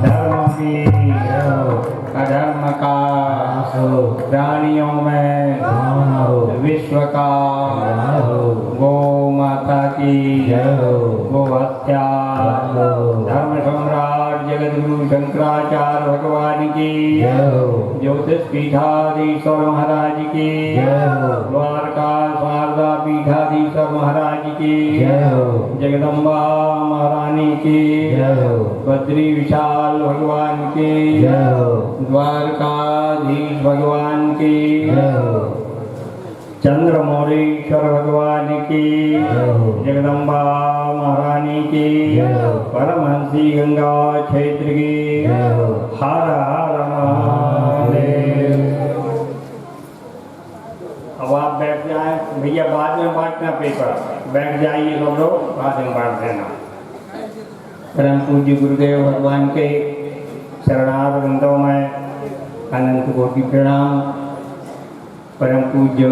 धर्म की अधर्म का प्राणियों में विश्व का गो माता की गो हत्या धर्म सम्राट जगत गुरु शंकराचार्य भगवान की ज्योतिष पीठाधीश्वर महाराज की द्वारका शारदा पीठाधीश्वर महाराज की जगदम्बा महारानी की बद्री विशाल भगवान की द्वारकाधीश भगवान की चंद्रमौलीश्वर भगवान की जगदम्बा महारानी की परमहंसी गंगा क्षेत्र की हर हर महादेव। अब आप बैठ जाए भैया, बाद में बांटना पेपर, बैठ जाइए सब लोग, बाद में बांट देना। परम पूज्य गुरुदेव भगवान के शरणार्थ वृंदों में अनंत कोटि प्रणाम। परम पूज्य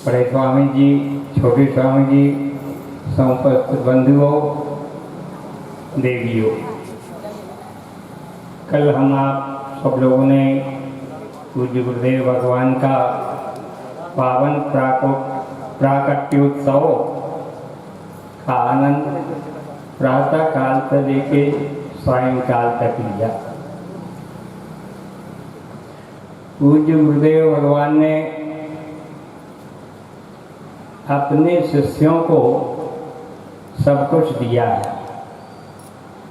बड़े स्वामी जी, छोटे स्वामी जी, समस्त बंधुओं, देवियों, कल हम आप सब लोगों ने पूज्य गुरुदेव भगवान का पावन प्राकट्योत्सव का आनंद प्रातः काल से लेके सायंकाल तक लिया। पूज्य गुरुदेव भगवान ने अपने शिष्यों को सब कुछ दिया है।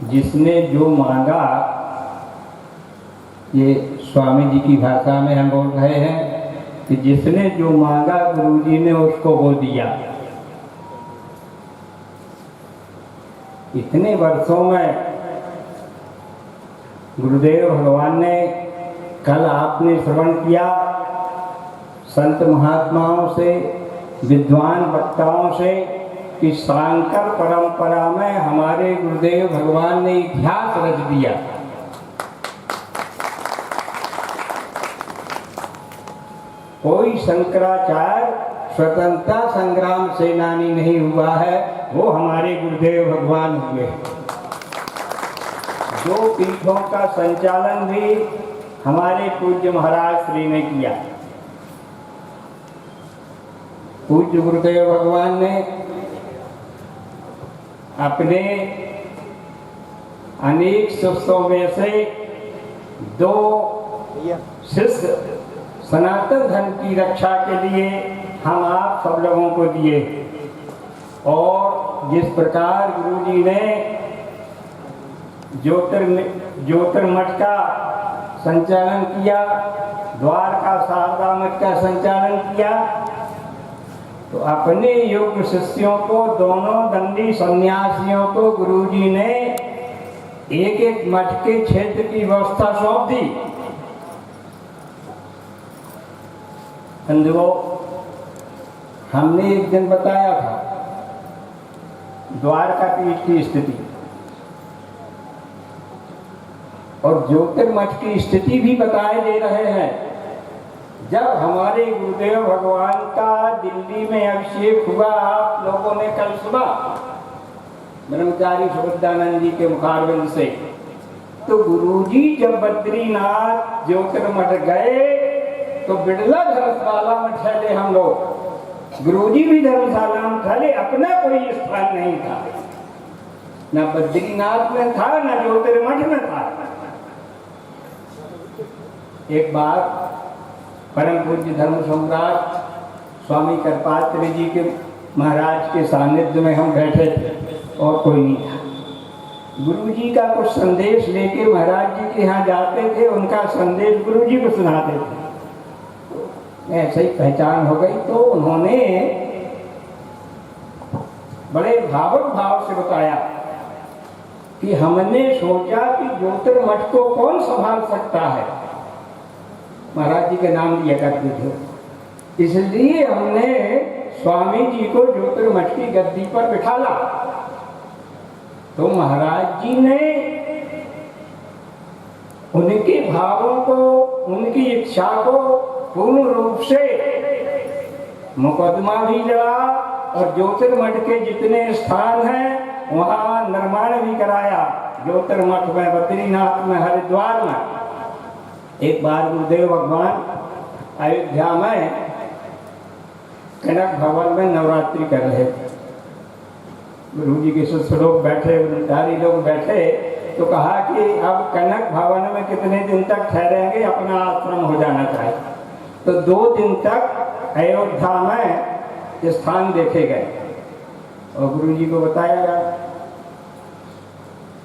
जिसने जो मांगा, ये स्वामी जी की भाषा में हम बोल रहे हैं कि जिसने जो मांगा गुरुजी ने उसको वो दिया। इतने वर्षों में गुरुदेव भगवान ने, कल आपने श्रवण किया संत महात्माओं से, विद्वान वक्ताओं से कि शांकर परंपरा में हमारे गुरुदेव भगवान ने इतिहास रच दिया। कोई शंकराचार्य स्वतंत्रता संग्राम सेनानी नहीं हुआ है, वो हमारे गुरुदेव भगवान हुए। दो पीठों का संचालन भी हमारे पूज्य महाराज श्री ने किया। पूज्य गुरुदेव भगवान ने अपने अनेक शिष्यों में से दो शिष्य सनातन धर्म की रक्षा के लिए हम आप सब लोगों को दिए। और जिस प्रकार गुरुजी ने ज्योतिर्मठ का संचालन किया, द्वारका शारदा मठ का संचालन किया, तो अपने योग्य शिष्यों को, दोनों दंडी सन्यासियों को गुरुजी ने एक एक मठ के क्षेत्र की व्यवस्था सौंप दी। बंधुओं, हमने एक दिन बताया था द्वारका पीठ की स्थिति और ज्योतिर्मठ की स्थिति भी बताए दे रहे हैं। जब हमारे गुरुदेव भगवान का दिल्ली में अभिषेक हुआ, आप लोगों ने कल सुना ब्रह्मचारी सुबुद्धानंद जी के मुखारबिंद से, तो गुरुजी जब बद्रीनाथ ज्योतिर्मठ गए तो बिड़ला धर्मशाला में ठहरे हम लोग। गुरुजी भी धर्मशाला में ठहरे, अपना कोई स्थान नहीं था, न बद्रीनाथ में था न ज्योतिर्मठ में था। एक बार परम पूज्य धर्म सम्राट स्वामी कृपात्री जी के महाराज के सानिध्य में हम बैठे थे और कोई नहीं था। गुरुजी का कुछ संदेश लेके महाराज जी के यहाँ जाते थे, उनका संदेश गुरुजी को सुनाते थे। ऐसे ही पहचान हो गई तो उन्होंने बड़े भावुक भाव से बताया कि हमने सोचा कि ज्योतिर्मठ को कौन संभाल सकता है। महाराज जी के नाम लिया करते थे, इसलिए हमने स्वामी जी को ज्योतिर्मठ की गद्दी पर बिठाला। तो महाराज जी ने उनके भावों को, उनकी इच्छा को पूर्ण रूप से मुकदमा भी लड़ा और ज्योतिर्मठ के जितने स्थान हैं वहाँ निर्माण भी कराया ज्योतिर्मठ में, बद्रीनाथ में, हरिद्वार में। एक बार गुरुदेव भगवान अयोध्या में कनक भवन में नवरात्रि कर रहे थे। गुरु जी के शिष्य लोग बैठे, ब्रह्मचारी लोग बैठे, तो कहा कि अब कनक भवन में कितने दिन तक ठहरेंगे, अपना आश्रम हो जाना चाहिए। तो 2 दिन तक अयोध्या में स्थान देखे गए और गुरु जी को बताया गया।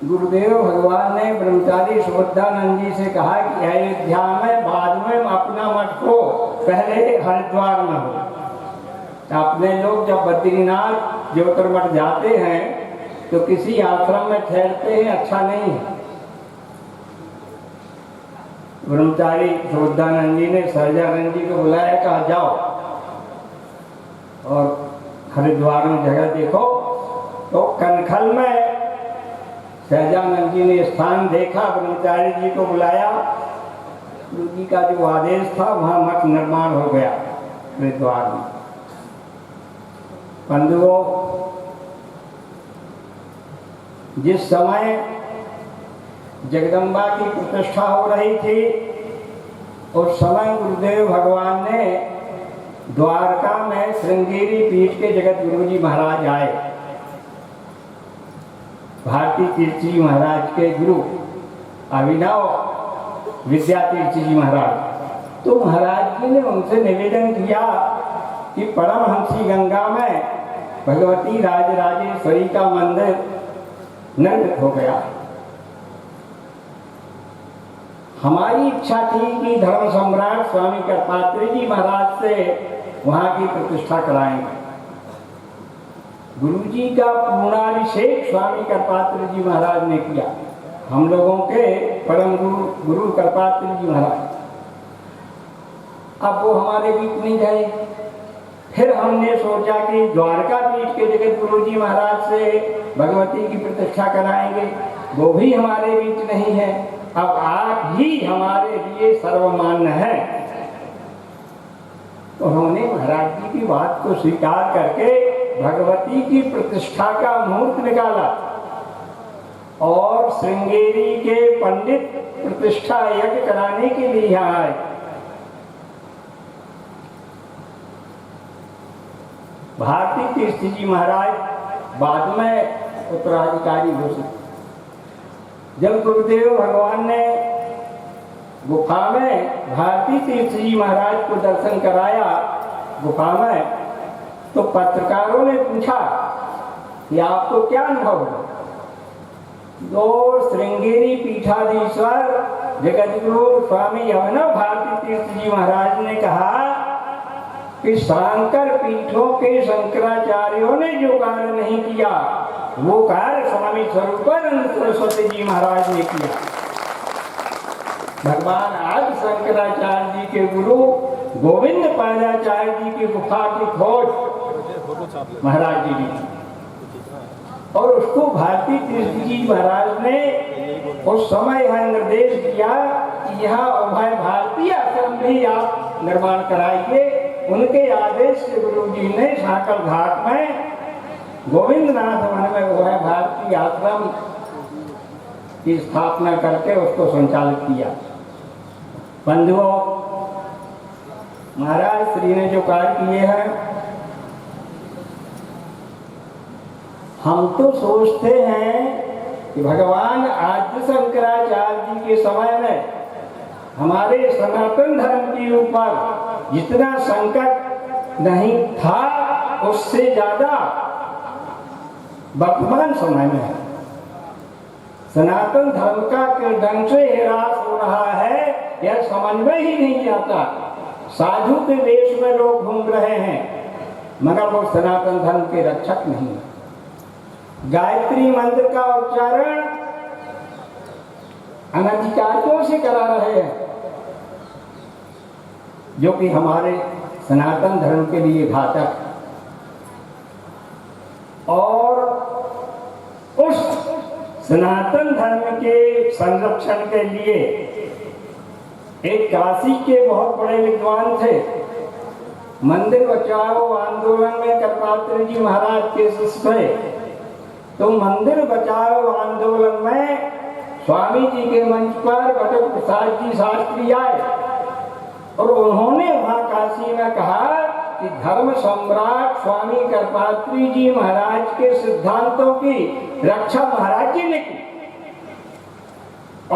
गुरुदेव भगवान ने ब्रह्मचारी सुबुद्धानंद जी से कहा कि अयोध्या में बाद में अपना मठ को, पहले हरिद्वार में हो। अपने लोग जब बद्रीनाथ ज्योतिर्मठ जाते हैं तो किसी आश्रम में ठहरते हैं, अच्छा नहीं है। ब्रह्मचारी सुबुद्धानंद जी ने सहजानंद जी को बुलाया, कहा जाओ और हरिद्वार में जगह देखो। तो कनखल में सहजानंद जी ने स्थान देखा, ब्रह्मचारी जी को बुलाया, गुरु जी का जो आदेश था वहाँ मठ निर्माण हो गया हरिद्वार में। बंधुओं, जिस समय जगदम्बा की प्रतिष्ठा हो रही थी, उस समय गुरुदेव भगवान ने द्वारका में श्रृंगेरी पीठ के जगत गुरु जी महाराज आए। भारती तीर्थ जी महाराज के गुरु अभिनव विद्या तीर्थ जी महाराज। तो महाराज जी ने उनसे निवेदन किया कि परमहंसी गंगा में भगवती राजराजेश्वरी का मंदिर निर्मित हो गया। हमारी इच्छा थी कि धर्म सम्राट स्वामी कर्पात्री जी महाराज से वहाँ की प्रतिष्ठा कराएंगे। गुरु जी का पूर्णाभिषेक स्वामी कर्पात्री जी महाराज ने किया, हम लोगों के परम गुरु कर्पात्री जी महाराज। अब वो हमारे बीच नहीं गए। फिर हमने सोचा कि द्वारका पीठ के जगत गुरु जी महाराज से भगवती की प्रतिष्ठा कराएंगे, वो भी हमारे बीच नहीं है। अब आप ही हमारे लिए सर्वमान्य है। तो उन्होंने महाराज जी की बात को स्वीकार करके भगवती की प्रतिष्ठा का मुहूर्त निकाला और श्रृंगेरी के पंडित प्रतिष्ठा यज्ञ कराने के लिए यहाँ आए। भारती तीर्थ जी महाराज बाद में उत्तराधिकारी घोषित। जब गुरुदेव भगवान ने गुफा में भारती तीर्थ जी महाराज को दर्शन कराया गुफा में, तो पत्रकारों ने पूछा कि आपको क्या अनुभव हुआ? तो श्रृंगेरी पीठाधीश्वर जगतगुरु स्वामी अभिनव भारती तीर्थ जी महाराज ने कहा कि शंकर पीठों के शंकराचार्यों ने जो कार्य नहीं किया, वो कार्य स्वामी स्वरूपानंद सरस्वती जी महाराज ने किया। भगवान आज शंकराचार्य जी के गुरु गोविंद पादाचार्य जी की गुफा की खोज महाराज जी ने, और उसको भारती तीर्थ जी महाराज ने उस समय यह निर्देश दिया कि यहाँ उभय भारतीय आश्रम भी आप निर्माण कराइए। उनके आदेश से गुरु जी ने साकल घाट में गोविंदनाथ वन में उभय भारतीय आश्रम की स्थापना करके उसको संचालित किया। बंधुओं, महाराज श्री ने जो कार्य किए हैं, हम तो सोचते हैं कि भगवान आद्य शंकराचार्य जी के समय में हमारे सनातन धर्म के ऊपर जितना संकट नहीं था, उससे ज्यादा वर्तमान समय में सनातन धर्म का किस ढंग से ह्रास हो रहा है, यह समझ में ही नहीं आता। साधु के वेश में लोग घूम रहे हैं, मगर वो सनातन धर्म के रक्षक नहीं है। गायत्री मंत्र का उच्चारण अनधिकारियों से करा रहे हैं, जो कि हमारे सनातन धर्म के लिए घातक। और उस सनातन धर्म के संरक्षण के लिए एक काशी के बहुत बड़े विद्वान थे। मंदिर बचाओ आंदोलन में कर्पात्री जी महाराज के शिष्य थे। तो मंदिर बचाओ आंदोलन में स्वामी जी के मंच पर बटुक प्रसाद जी शास्त्री आए और उन्होंने वहां काशी में कहा कि धर्म सम्राट स्वामी करपात्री जी महाराज के सिद्धांतों की रक्षा महाराज जी ने की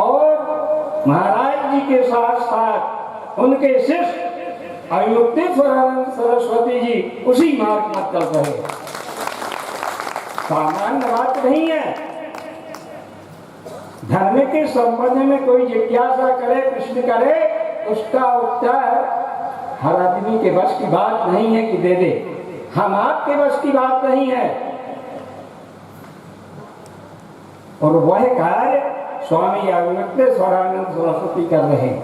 और महाराज जी के साथ साथ उनके शिष्य अविमुक्तेश्वरानंद सरस्वती जी उसी मार्ग पर चल रहे हैं। सामान्य बात नहीं है। धर्म के संबंध में कोई जिज्ञासा करे, प्रश्न करे, उसका उत्तर हर आदमी के बस की बात नहीं है कि दे दे। हम आपके बस की बात नहीं है। और वह कार्य स्वामी अविमुक्तेश्वरानंद सरस्वती कर रहे हैं।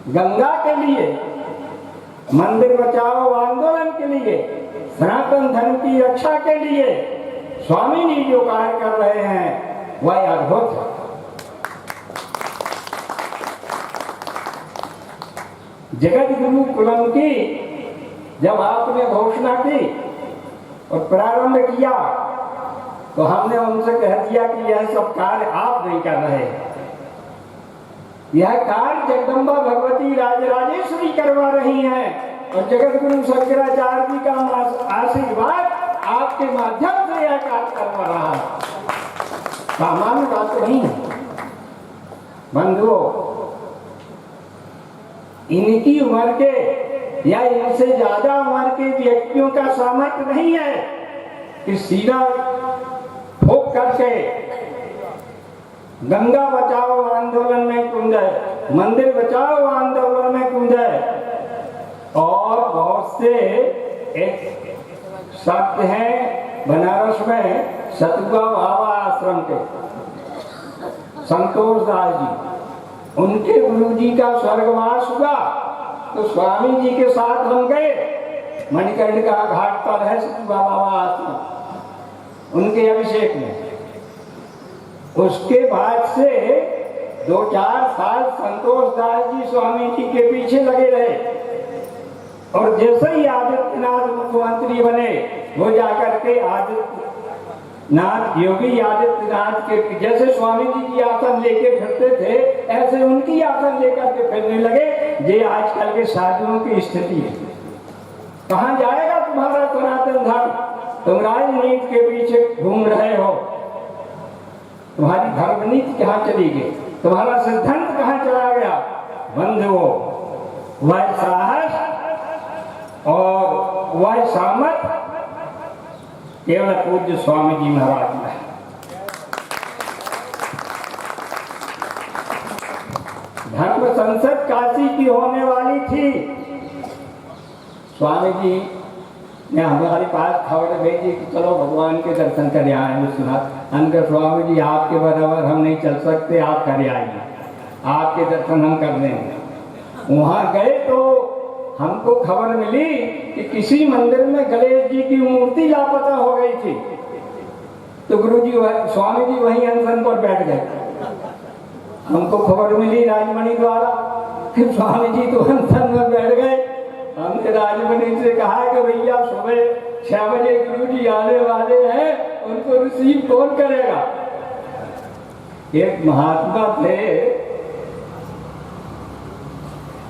गंगा के लिए, मंदिर बचाओ आंदोलन के लिए, सनातन धर्म की रक्षा के लिए स्वामी जी जो कार्य कर रहे हैं वह अद्भुत है। जगत गुरु कुलम की जब आपने घोषणा की और प्रारंभ किया तो हमने उनसे कह दिया कि यह सब कार्य आप नहीं कर रहे, यह कार्य जगदम्बा भगवती राजराजेश्वरी करवा रही हैं और जगत गुरु शंकराचार्य जी का आशीर्वाद आपके माध्यम से यह कार्य करवा रहा है। सामान्य बात नहीं है बंधुओं। इनकी उम्र के या इनसे ज्यादा उम्र के व्यक्तियों का सामर्थ्य नहीं है कि सीधा ठोक करके गंगा बचाओ आंदोलन में कूदे, मंदिर बचाओ आंदोलन में कूदे। और बहुत से एक शब्द हैं बनारस में सतुआ बाबा आश्रम के संतोष दास जी, उनके गुरु जी का स्वर्गवास हुआ तो स्वामी जी के साथ हम गए। मणिकर्णिका घाट पर है सतुआ बाबा आश्रम, उनके अभिषेक में। उसके बाद से 2-4 साल संतोष दास जी स्वामी जी के पीछे लगे रहे और जैसे ही आदित्यनाथ मुख्यमंत्री बने वो जाकर के आदित्यनाथ योगी आदित्यनाथ के जैसे स्वामी जी आसन लेके फिरते थे ऐसे उनकी आसन लेकर के फिरने लगे। ये आजकल के साधुओं की स्थिति है। कहाँ जाएगा तुम्हारा सनातन धर्म? तुम राजनीति के पीछे घूम रहे हो। तुम्हारी धर्म नीति कहाँ चली गई? तुम्हारा सिद्धांत कहाँ चला गया? बंधुओं, वह साहस और वह सामर्थ केवल पूज्य स्वामी जी महाराज में है। धर्म संसद काशी की होने वाली थी। स्वामी जी ने हमारे पास खबर भेजी कि चलो भगवान के दर्शन कर आए विश्वनाथ। हमने स्वामी जी आपके बराबर हम नहीं चल सकते, आप कर आइए, आपके दर्शन हम कर लेंगे। वहाँ गए तो हमको खबर मिली कि किसी मंदिर में गणेश जी की मूर्ति लापता हो गई थी। तो गुरुजी स्वामी जी वहीं अनशन पर बैठ गए। हमको खबर मिली राजमणि द्वारा, फिर स्वामी जी तो अनशन में बैठ गए। हमने राजमणि से कहा कि भैया सुबह 6 बजे गुरुजी आने वाले हैं, उनको रिसीव कौन करेगा? एक महात्मा थे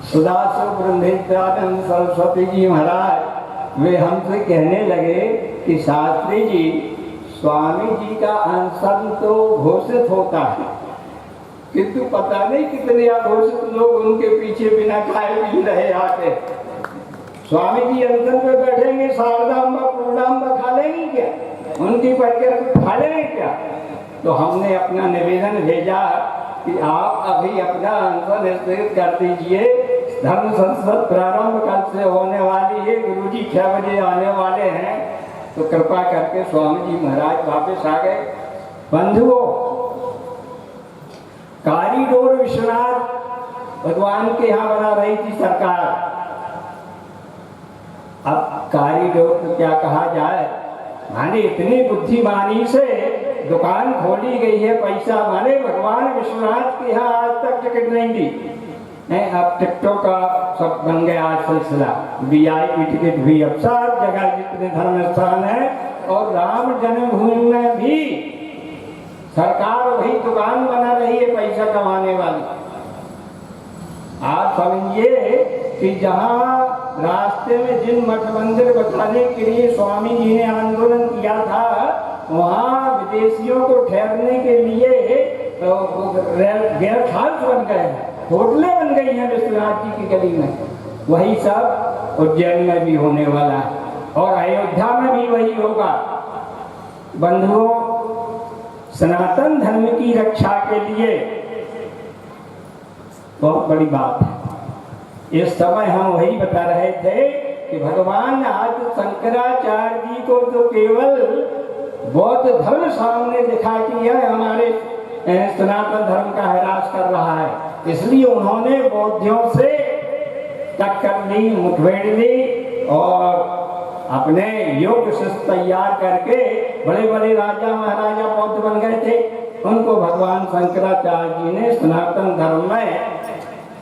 सुदासु ब्रह्मेन्द्रानंद सरस्वती जी महाराज, वे हमसे कहने लगे कि शास्त्री जी, स्वामी जी का अनशन तो घोषित होता है किंतु पता नहीं कितने अघोषित लोग उनके पीछे बिना खाए पी रहे आते। स्वामी जी अनशन पे बैठेंगे, शारदाम्बा पूर्णाम्बा खा लेंगे क्या? उनकी परिक्रमा खा लेंगे क्या? तो हमने अपना निवेदन भेजा कि आप अभी अपना अनशन स्थिर कर दीजिए। धर्म संसद प्रारंभ कल से होने वाली है, गुरुजी 6 बजे आने वाले हैं। तो कृपा करके स्वामी जी महाराज वापस आ गए। बंधुओं, कॉरिडोर विश्वनाथ भगवान के यहाँ बना रही थी सरकार। अब कॉरिडोर तो क्या कहा जाए, माने इतनी बुद्धिमानी से दुकान खोली गई है, पैसा माने भगवान विश्वनाथ के यहाँ आज तक टिकट नहीं दी। अब टिकटों का सब बन गया सिलसिला, VIP टिकट भी अब सब जगह जितने धर्म स्थान है और राम जन्मभूमि में भी सरकार वही दुकान बना रही है पैसा कमाने वाली। आप समझिए कि जहाँ रास्ते में जिन मठ मंदिर बसाने के लिए स्वामी जी ने आंदोलन किया था, वहाँ विदेशियों को ठहरने के लिए गेस्ट हाउस बन गए हैं, होटलें बन गई हैं विश्वनाथ जी की गली में। वही सब उज्जैन में भी होने वाला है और अयोध्या में भी वही होगा। बंधुओं, सनातन धर्म की रक्षा के लिए बहुत बड़ी बात है। इस समय हम वही बता रहे थे कि भगवान आज शंकराचार्य जी को तो केवल बौद्ध धर्म सामने दिखा कि यह हमारे सनातन धर्म का ह्रास कर रहा है, इसलिए उन्होंने बौद्धियों से टक्कर ली, मुठभेड़ ली और अपने योग्य शिष्य तैयार करके बड़े बड़े राजा महाराजा बौद्ध बन गए थे। उनको भगवान शंकराचार्य जी ने सनातन धर्म में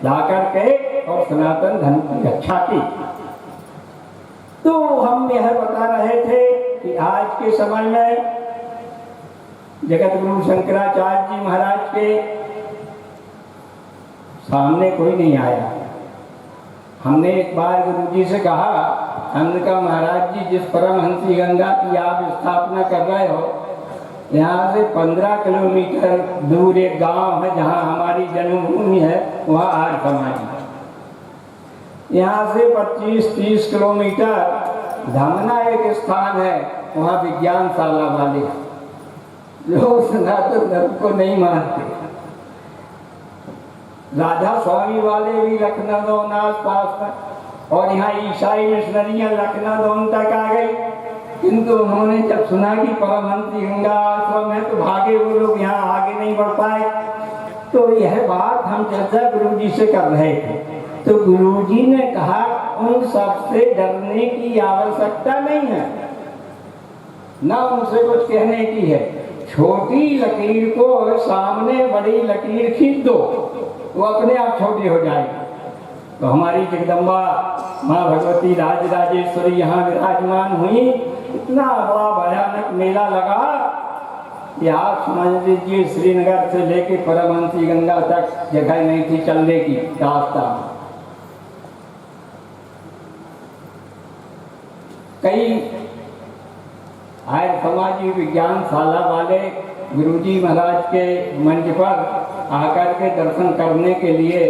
ला करके और सनातन धर्म की रक्षा की। तो हम यह बता रहे थे कि आज के समय में जगत गुरु शंकराचार्य जी महाराज के सामने कोई नहीं आया। हमने एक बार गुरु जी से कहा, हमने कहा महाराज जी जिस परमहंसी गंगा की आप स्थापना कर रहे हो, यहाँ से 15 किलोमीटर दूर एक गांव है जहाँ हमारी जन्मभूमि है, वहाँ आर्य समाज है। यहाँ से 25-30 किलोमीटर धमना एक स्थान है, वहाँ विज्ञानशाला वाले जो सनातन धर्म को नहीं मानते। राधा स्वामी वाले भी लखनऊ आस पास में, और यहाँ ईसाई मिशनरियाँ लखनऊ तक आ गई, किंतु उन्होंने जब सुना कि परमहंसी गंगा आश्रम है तो भागे वो लोग, यहाँ आगे नहीं बढ़ पाए। तो यह बात हम चर्चा गुरु जी से कर रहे थे, तो गुरु जी ने कहा उन सबसे डरने की आवश्यकता नहीं है, ना उनसे कुछ कहने की है। छोटी लकीर को सामने बड़ी लकीर खींच दो, वो अपने आप छोटी हो जाएगी। तो हमारी जगदम्बा माँ भगवती राजराजेश्वरी यहाँ विराजमान हुई, इतना बड़ा भयानक मेला लगा कि आप समझ लीजिए श्रीनगर से लेके परमहंसी गंगा तक जगह नहीं थी चलने की रास्ता। कई आर्य समाजी विज्ञानशाला वाले गुरुजी महाराज के मंच पर आकर के दर्शन करने के लिए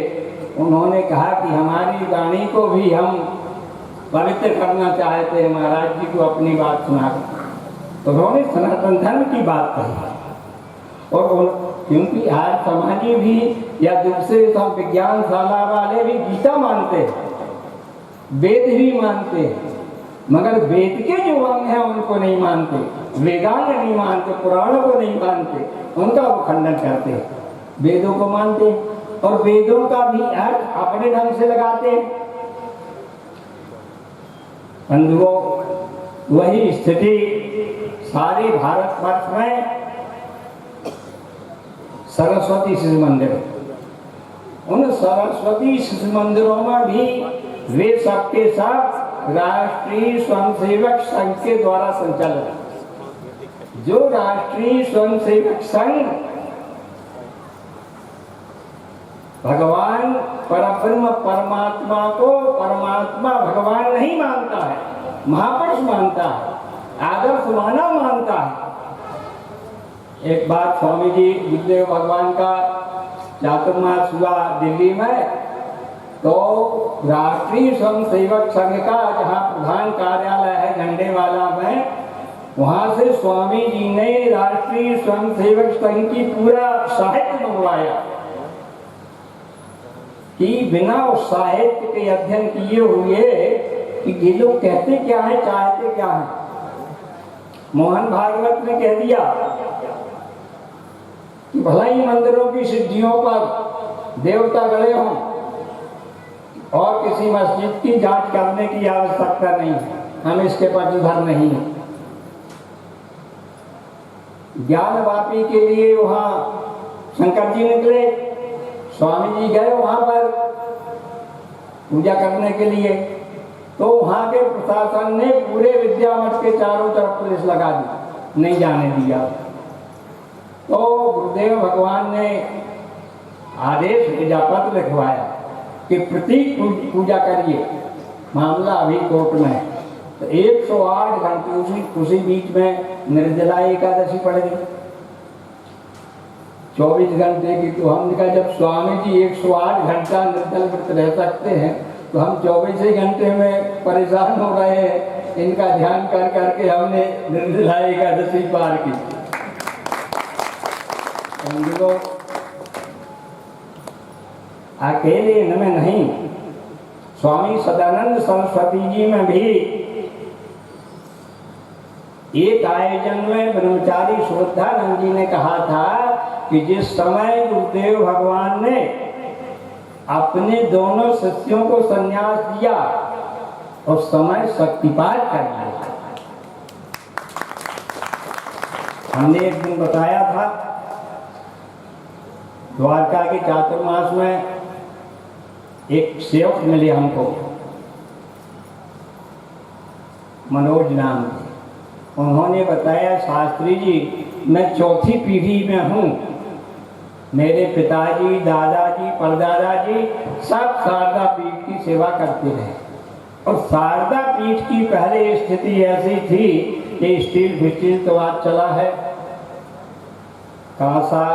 उन्होंने कहा कि हमारी वाणी को भी हम पवित्र करना चाहते हैं, महाराज जी को अपनी बात सुना। तो उन्होंने सनातन धर्म की बात कही, और क्योंकि आज समाजी भी या दूसरे सब विज्ञानशाला वाले भी गीता मानते हैं, वेद भी मानते हैं, मगर वेद के जो अंग हैं उनको नहीं मानते, वेदांग नहीं मानते, पुराणों को नहीं मानते, उनका वो खंडन करते हैं। वेदों को मानते और वेदों का भी अर्थ अपने ढंग से लगाते हैं। बंधुओं, वही स्थिति सारे भारतवर्ष में सरस्वती शिशु मंदिर, उन सरस्वती शिशु मंदिरों में भी वे सबके सब राष्ट्रीय स्वयंसेवक संघ के द्वारा संचालित। जो राष्ट्रीय स्वयंसेवक संघ भगवान परब्रह्म परमात्मा को परमात्मा भगवान नहीं मानता है, महापुरुष मानता है, आदर्श मानव मानता है। एक बार स्वामी जी बुद्धदेव भगवान का चातुर्मास हुआ दिल्ली में, तो राष्ट्रीय स्वयंसेवक संघ का जहाँ प्रधान कार्यालय है झंडेवाला में, वहाँ से स्वामी जी ने राष्ट्रीय स्वयंसेवक संघ की पूरा साहित्य मंगवाया कि बिना उस साहित्य के अध्ययन किए हुए कि ये लोग कहते क्या है, चाहते क्या है। मोहन भागवत ने कह दिया कि भला ही मंदिरों की सिद्धियों पर देवता गड़े हों और किसी मस्जिद की जांच करने की आवश्यकता नहीं है, हम इसके पक्षधर नहीं हैं। ज्ञान वापी के लिए वहाँ शंकर जी निकले, स्वामी जी गए वहाँ पर पूजा करने के लिए, तो वहाँ के प्रशासन ने पूरे विद्या मठ के चारों तरफ पुलिस लगा दी, नहीं जाने दिया। तो गुरुदेव भगवान ने आदेश भेजा, पत्र लिखवाया कि प्रतीक पूजा करिए, मामला अभी कोर्ट में है। तो 108 घंटे उसी बीच में निर्जला एकादशी पड़ गई 24 घंटे की। तो हमने कहा जब स्वामी जी 108 घंटा निर्जल व्रत रह सकते हैं तो हम 24 ही घंटे में परेशान हो रहे हैं। इनका ध्यान कर करके हमने निर्जला एकादशी पार की। समझो अकेले इनमें नहीं, स्वामी सदानंद सरस्वती जी में भी एक आयोजन में ब्रह्मचारी श्रद्धानंद जी ने कहा था कि जिस समय गुरुदेव भगवान ने अपने दोनों शिष्यों को संन्यास दिया उस समय शक्तिपात कर दिया। हमने एक दिन बताया था द्वारका के चातुर्मास में एक सेवक मिले हमको, मनोज नाम के। उन्होंने बताया शास्त्री जी मैं चौथी पीढ़ी में हूँ, मेरे पिताजी, दादाजी, परदादाजी सब शारदा पीठ की सेवा करते रहे। और शारदा पीठ की पहले स्थिति ऐसी थी कि स्टील फिस्टील तो आज चला है, कांसा